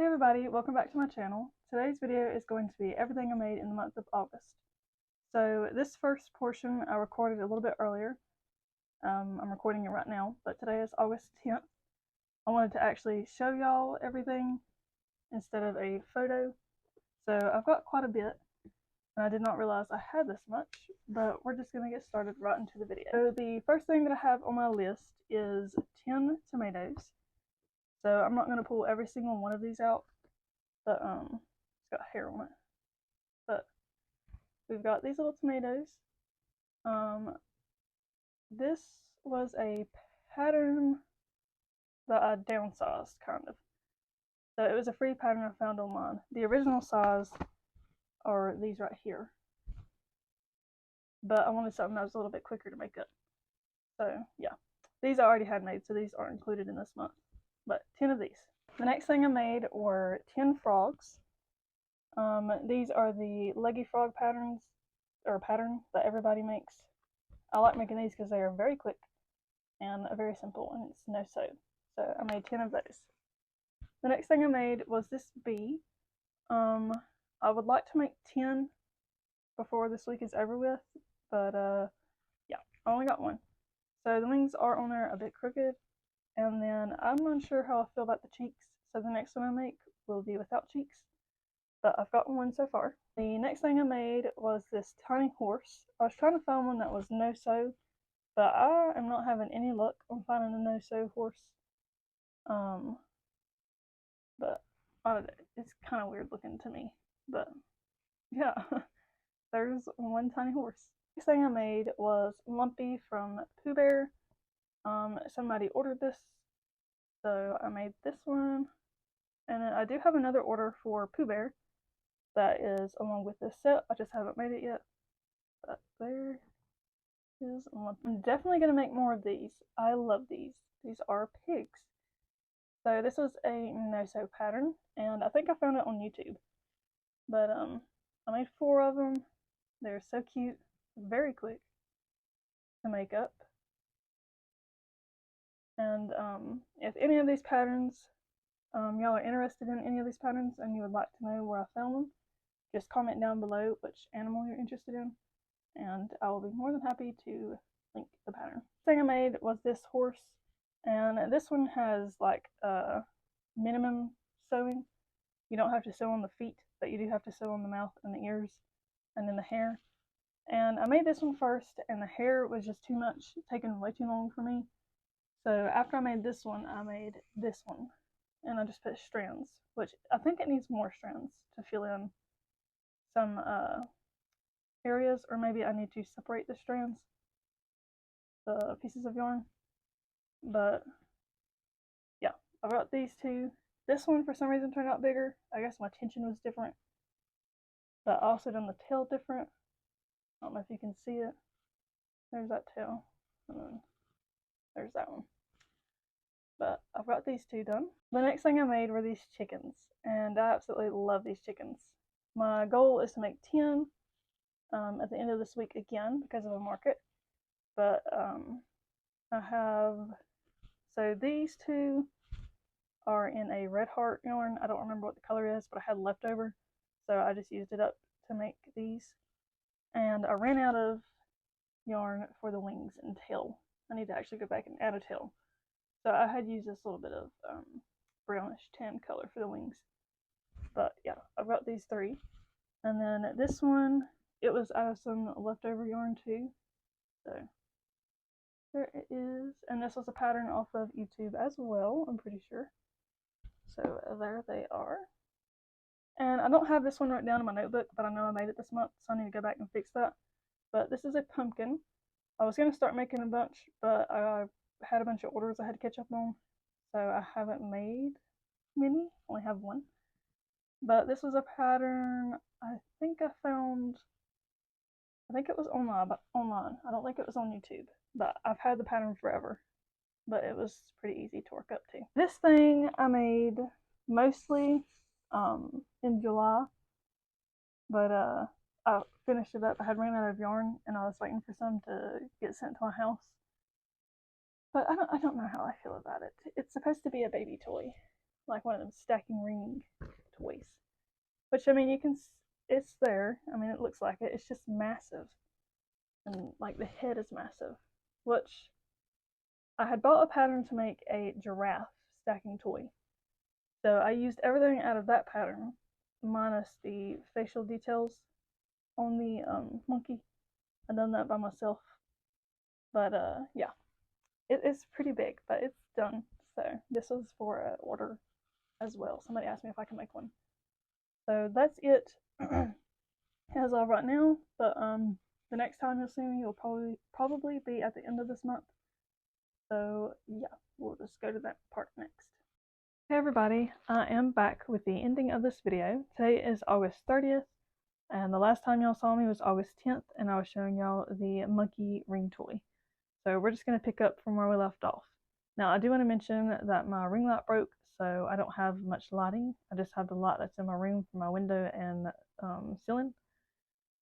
Hey everybody, welcome back to my channel. Today's video is going to be everything I made in the month of August. So this first portion I recorded a little bit earlier. I'm recording it right now, but today is August 10th. I wanted to actually show y'all everything instead of a photo. So I've got quite a bit, and I did not realize I had this much, but we're just going to get started right into the video. So the first thing that I have on my list is 10 tomatoes. So I'm not going to pull every single one of these out, but it's got hair on it. But we've got these little tomatoes. This was a pattern that I downsized, kind of. So it was a free pattern I found online. The original size are these right here, but I wanted something that was a little bit quicker to make up. So yeah, these I already had made, so these aren't included in this month, but 10 of these. The next thing I made were 10 frogs. These are the leggy frog patterns, or pattern that everybody makes. I like making these because they are very quick and very simple, and it's no sew. So I made 10 of those. The next thing I made was this bee. I would like to make 10 before this week is over with, but yeah, I only got one. So the wings are on there a bit crooked, and then I'm unsure how I feel about the cheeks, so the next one I make will be without cheeks, but I've gotten one so far. The next thing I made was this tiny horse. I was trying to find one that was no sew, but I am not having any luck on finding a no sew horse. But I don't know, it's kind of weird looking to me, but yeah, there's one tiny horse. Next thing I made was Lumpy from Pooh Bear. Somebody ordered this, so I made this one, and then I do have another order for Pooh Bear that is along with this set. I just haven't made it yet, but there is Lumpy. I'm definitely going to make more of these. I love these. These are pigs. So this was a no-sew pattern, and I think I found it on YouTube. But I made 4 of them. They're so cute, very quick to make up. And if any of these patterns, y'all are interested in any of these patterns and you would like to know where I found them, just comment down below which animal you're interested in, and I will be more than happy to link the pattern. The thing I made was this horse. And this one has like minimum sewing. You don't have to sew on the feet, but you do have to sew on the mouth and the ears and then the hair. And I made this one first, and the hair was just too much, taking way too long for me. So after I made this one, I made this one, and I just put strands, which I think it needs more strands to fill in some areas, or maybe I need to separate the strands, the pieces of yarn. But yeah, I got these 2. This one for some reason turned out bigger. I guess my tension was different. But I also done the tail different. I don't know if you can see it. There's that tail. And then there's that one. But I've got these 2 done. The next thing I made were these chickens. And I absolutely love these chickens. My goal is to make 10 at the end of this week again because of a market. But I have... So these 2 are in a red heart yarn. I don't remember what the color is, but I had leftover, so I just used it up to make these. And I ran out of yarn for the wings and tail. I need to actually go back and add a tail. So I had used this little bit of brownish tan color for the wings. But yeah, I've got these 3. And then this one, it was out of some leftover yarn too. So there it is. And this was a pattern off of YouTube as well, I'm pretty sure. So there they are. And I don't have this one written down in my notebook, but I know I made it this month, so I need to go back and fix that. But this is a pumpkin. I was going to start making a bunch, but I had a bunch of orders I had to catch up on, so I haven't made many. I only have one. But this was a pattern I think I found, I think it was online. I don't think it was on YouTube, but I've had the pattern forever. But it was pretty easy to work up to. This thing I made mostly in July, but I finished it up. I had ran out of yarn, and I was waiting for some to get sent to my house. But I don't know how I feel about it. It's supposed to be a baby toy, like one of them stacking ring toys. Which, I mean, you can, it's there. I mean, it looks like it. It's just massive. And, like, the head is massive. Which, I had bought a pattern to make a giraffe stacking toy. So I used everything out of that pattern, minus the facial details on the monkey. I done that by myself. But, yeah. It's pretty big, but it's done. So this was for an order as well. Somebody asked me if I can make one. So that's it as of right now. But the next time you'll see me will probably be at the end of this month. So yeah, we'll just go to that part next. Hey everybody, I am back with the ending of this video. Today is August 30th, and the last time y'all saw me was August 10th, and I was showing y'all the monkey ring toy. So we're just going to pick up from where we left off. Now I do want to mention that my ring light broke, so I don't have much lighting. I just have the light that's in my room from my window and ceiling.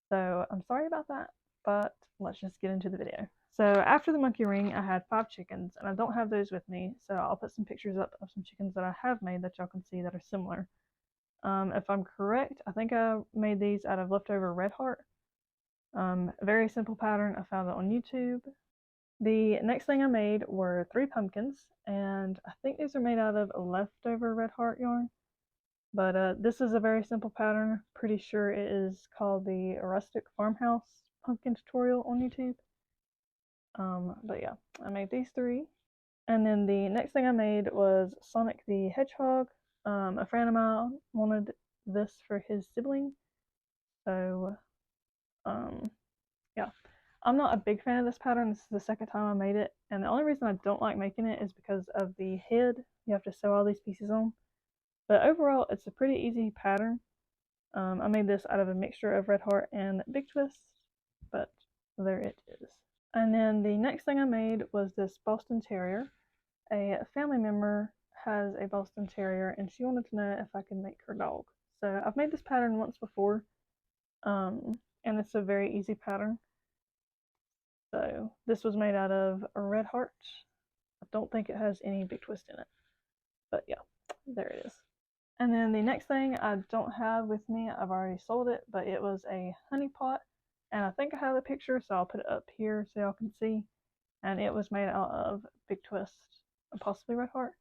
So I'm sorry about that, but let's just get into the video. So after the monkey ring, I had 5 chickens, and I don't have those with me, so I'll put some pictures up of some chickens that I have made that y'all can see that are similar. If I'm correct, I think I made these out of leftover red heart. A very simple pattern. I found it on YouTube. The next thing I made were 3 pumpkins, and I think these are made out of leftover red heart yarn. But this is a very simple pattern. Pretty sure it is called the Rustic Farmhouse Pumpkin Tutorial on YouTube. But yeah, I made these 3. And then the next thing I made was Sonic the Hedgehog. A friend of mine wanted this for his sibling. So, yeah. I'm not a big fan of this pattern. This is the second time I made it. And the only reason I don't like making it is because of the head. You have to sew all these pieces on. But overall, it's a pretty easy pattern. I made this out of a mixture of red heart and big twist. But there it is. And then the next thing I made was this Boston Terrier. A family member has a Boston Terrier, and she wanted to know if I could make her dog. So I've made this pattern once before, and it's a very easy pattern. So this was made out of a red heart. I don't think it has any big twist in it, but yeah, there it is. And then the next thing I don't have with me, I've already sold it, but it was a honey pot. And I think I have a picture, so I'll put it up here so y'all can see. And it was made out of big twist and possibly red heart.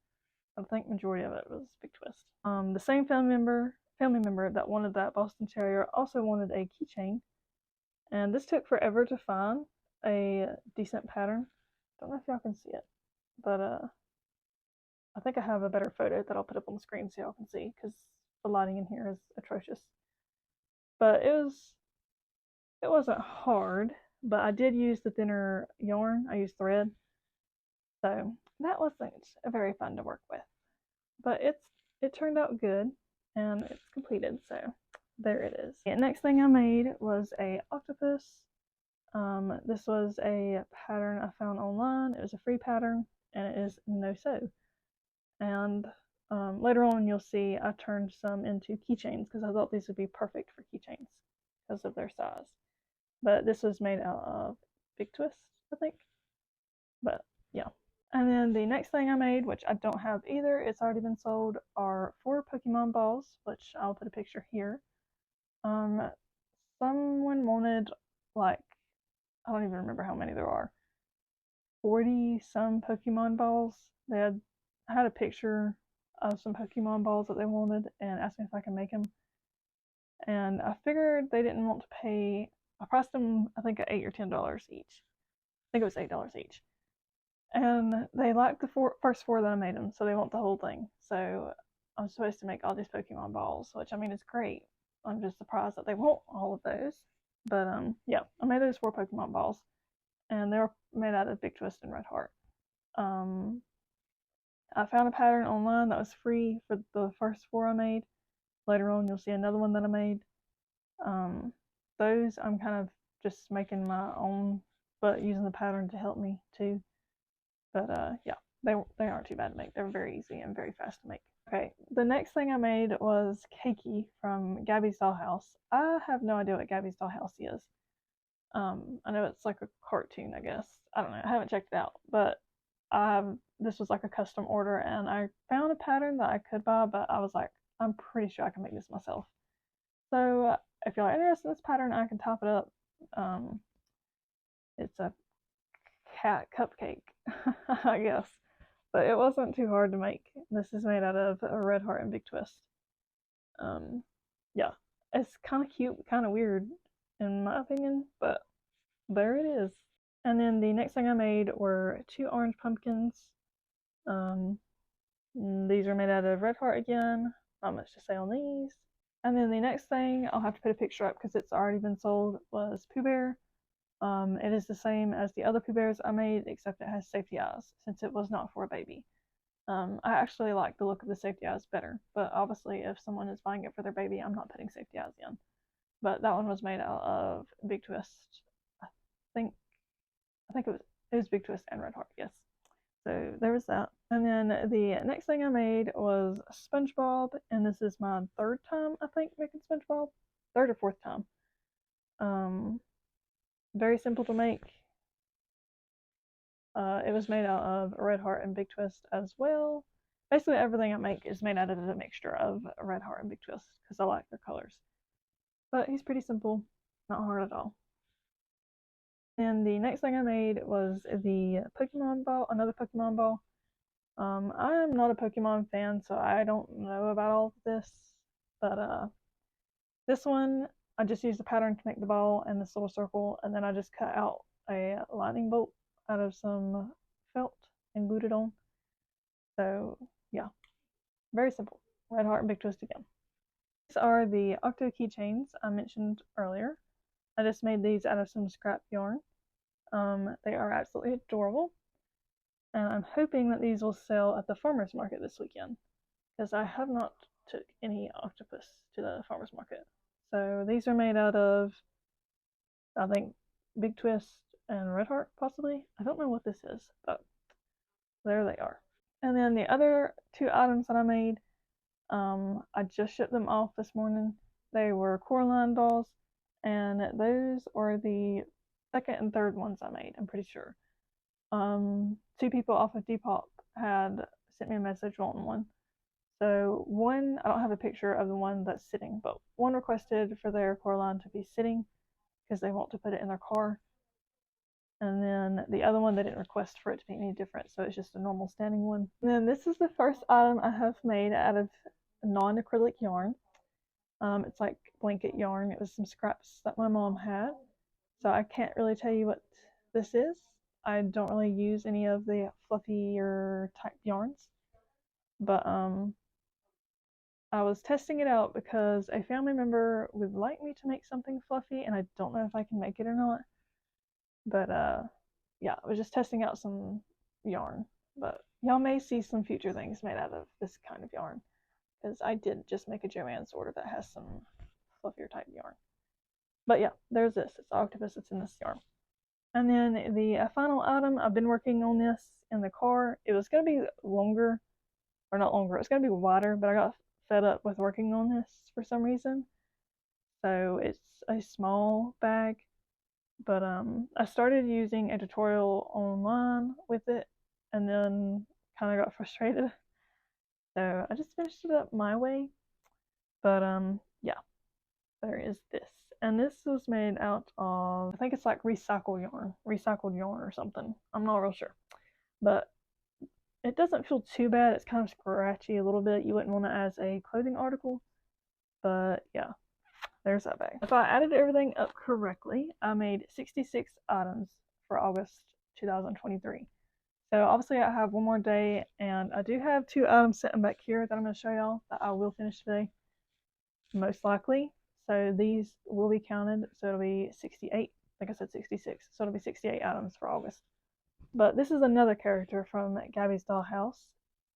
I think majority of it was big twist. The same family member that wanted that Boston Terrier also wanted a keychain. And this took forever to find a decent pattern. Don't know if y'all can see it, but I think I have a better photo that I'll put up on the screen so y'all can see, because the lighting in here is atrocious. But it wasn't hard, but I did use the thinner yarn. I used thread, so that wasn't very fun to work with. But it turned out good, and it's completed, so there it is. The next thing I made was a octopus. This was a pattern I found online. It was a free pattern, and it is no sew. And later on you'll see I turned some into keychains because I thought these would be perfect for keychains because of their size. But this was made out of big twist, I think. But yeah. And then the next thing I made, which I don't have either, it's already been sold, are 4 Pokemon balls, which I'll put a picture here. Someone wanted, like, I don't even remember how many there are, 40 some Pokemon balls. They had a picture of some Pokemon balls that they wanted and asked me if I could make them. And I figured they didn't want to pay. I priced them, I think, at $8 or $10 each. I think it was $8 each. And they liked the first 4 that I made them, so they want the whole thing. So I'm supposed to make all these Pokemon balls, which, I mean, is great. I'm just surprised that they want all of those. But yeah, I made those 4 Pokemon balls, and they were made out of big twist and red heart. I found a pattern online that was free for the first 4 I made. Later on, you'll see another one that I made. Those I'm kind of just making my own, but using the pattern to help me too. But yeah, they aren't too bad to make. They're very easy and very fast to make. Okay, the next thing I made was Keiki from Gabby's Dollhouse. I have no idea what Gabby's Dollhouse is. I know it's like a cartoon, I guess. I don't know. I haven't checked it out, but this was like a custom order, and I found a pattern that I could buy, but I was like, I'm pretty sure I can make this myself. So if y'all are interested in this pattern, I can top it up. It's a cat cupcake, I guess, but it wasn't too hard to make. This is made out of a red heart and big twist. Yeah, it's kind of cute, kind of weird in my opinion, but there it is. And then the next thing I made were 2 orange pumpkins. These are made out of red heart again. Not much to say on these. And then the next thing, I'll have to put a picture up because it's already been sold, was Pooh Bear. It is the same as the other Pooh Bears I made, except it has safety eyes, since it was not for a baby. I actually like the look of the safety eyes better, but obviously if someone is buying it for their baby, I'm not putting safety eyes in. But that one was made out of Big Twist. I think it was Big Twist and Red Heart, yes. So there was that. And then the next thing I made was SpongeBob, and this is my 3rd time, I think, making SpongeBob. 3rd or 4th time. Very simple to make. It was made out of Red Heart and Big Twist as well. Basically everything I make is made out of a mixture of Red Heart and Big Twist because I like their colors. But he's pretty simple, not hard at all. And the next thing I made was the Pokemon ball, another Pokemon ball. I am not a Pokemon fan, so I don't know about all of this, but this one, I just used the pattern to make the ball and this little circle, and then I just cut out a lightning bolt out of some felt and glued it on. So yeah, very simple. Red Heart and Big Twist again. These are the Octo keychains I mentioned earlier. I just made these out of some scrap yarn. They are absolutely adorable, and I'm hoping that these will sell at the farmer's market this weekend, because I have not took any octopus to the farmer's market. So these are made out of, I think, Big Twist and Red Heart, possibly. I don't know what this is, but there they are. And then the other 2 items that I made, I just shipped them off this morning. They were Coraline dolls, and those are the 2nd and 3rd ones I made, I'm pretty sure. 2 people off of Depop had sent me a message wanting one. So one, I don't have a picture of the one that's sitting, but one requested for their Coraline to be sitting because they want to put it in their car. And then the other one, they didn't request for it to be any different, so it's just a normal standing one. And then this is the first item I have made out of non-acrylic yarn. It's like blanket yarn. It was some scraps that my mom had, so I can't really tell you what this is. I don't really use any of the fluffier type yarns, but I was testing it out because a family member would like me to make something fluffy, and I don't know if I can make it or not. But yeah, I was just testing out some yarn. But y'all may see some future things made out of this kind of yarn, because I did just make a Joann's order that has some fluffier type yarn. But yeah, there's this. It's octopus. It's in this yarn. And then the final item, I've been working on this in the car. It was going to be longer, or not longer. It was going to be wider, but I got fed up with working on this for some reason. So it's a small bag, but I started using a tutorial online with it, and then kind of got frustrated. So I just finished it up my way. But yeah, there is this. And this was made out of, I think it's like recycled yarn or something. I'm not real sure. But it doesn't feel too bad. It's kind of scratchy a little bit. You wouldn't want it as a clothing article. But yeah, there's that bag. If I added everything up correctly, I made 66 items for August 2023. So obviously I have one more day, and I do have 2 items sitting back here that I'm going to show y'all that I will finish today, most likely. So these will be counted, so it'll be 68. I think I said 66, so it'll be 68 items for August. But this is another character from Gabby's Dollhouse,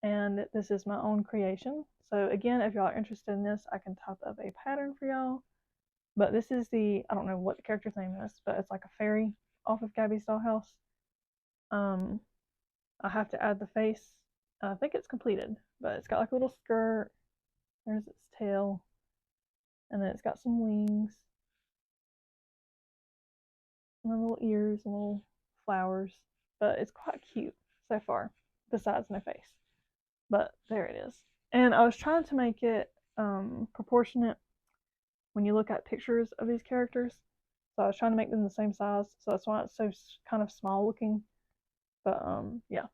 and this is my own creation. So again, if y'all are interested in this, I can type up a pattern for y'all. But this is the, I don't know what the character's name is, but it's like a fairy off of Gabby's Dollhouse. I have to add the face. I think it's completed, but it's got like a little skirt. There's its tail. And then it's got some wings. And little ears and little flowers. But it's quite cute. so far, besides no face. But there it is. And I was trying to make it proportionate when you look at pictures of these characters. So I was trying to make them the same size. So that's why it's so kind of small looking. But yeah,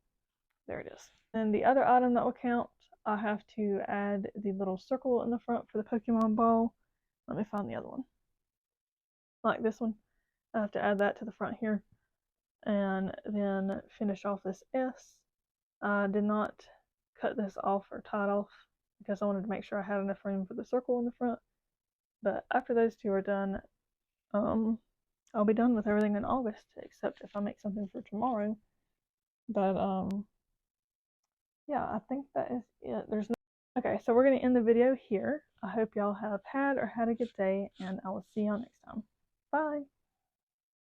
there it is. And the other item that will count, I have to add the little circle in the front for the Pokemon ball. Let me find the other one. Like this one. I have to add that to the front here. And then finish off this S. I did not cut this off or tie it off because I wanted to make sure I had enough room for the circle in the front. But after those two are done, I'll be done with everything in August, except if I make something for tomorrow. But yeah, I think that is it. There's no okay, so we're gonna end the video here. I hope y'all have had or had a good day, and I will see y'all next time. Bye.